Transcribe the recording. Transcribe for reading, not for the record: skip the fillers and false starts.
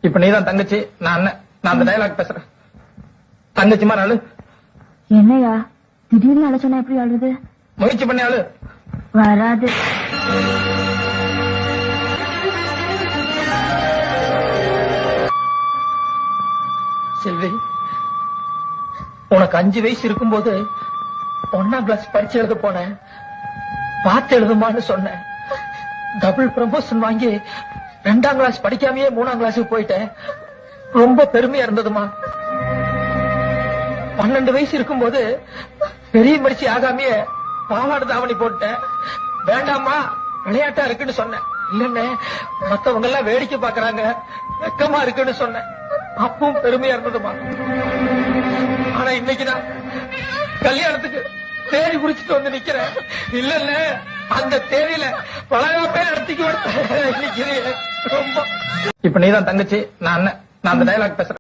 இப்ப நீதான் தங்கச்சி, நான் அண்ணன். நான் அந்த டயலாக் பேசுறேன். தங்கச்சி மாதிரி ஆளு. என்னையா திடீர்னு அழ சொன்னா எப்படி அழுது? முயற்சி பண்ணி ஆளு. வராது. செல்வி, உனக்கு 5 வயசு இருக்கும்போது 1ஆம் கிளாஸ் பரிச்சு எழுத போனேன். பார்த்து எழுதுமான்னு சொன்னேன். டபுள் ப்ரமோஷன் வாங்கி 2ஆம் கிளாஸ் படிக்காமயே 3ஆம் கிளாஸுக்கு போயிட்டேன். ரொம்ப பெருமையா இருந்ததுமா. 12 வயசு இருக்கும்போது பெரிய மனுஷி ஆகாமையே பாவாடை தாவணி போட்டேன். வேண்டாமா, விளையாட்டா இருக்குன்னு சொன்னேன். இல்லன்னு மத்தவங்க எல்லாம் வேடிக்கை பாக்குறாங்க, வெக்கமா இருக்குன்னு சொன்னேன். அப்பவும் பெருமையா இருந்ததுமா. ஆனா இன்னைக்குதான் கல்யாணத்துக்கு தேடி குடிச்சிட்டு வந்து நிக்கிறேன். இல்ல அந்த தேதியில பல பேர் நடத்திக்கு ரொம்ப. இப்ப நீதான் தங்கச்சி, நான் அண்ணன். நான் அந்த டயலாக் பேசுறேன்.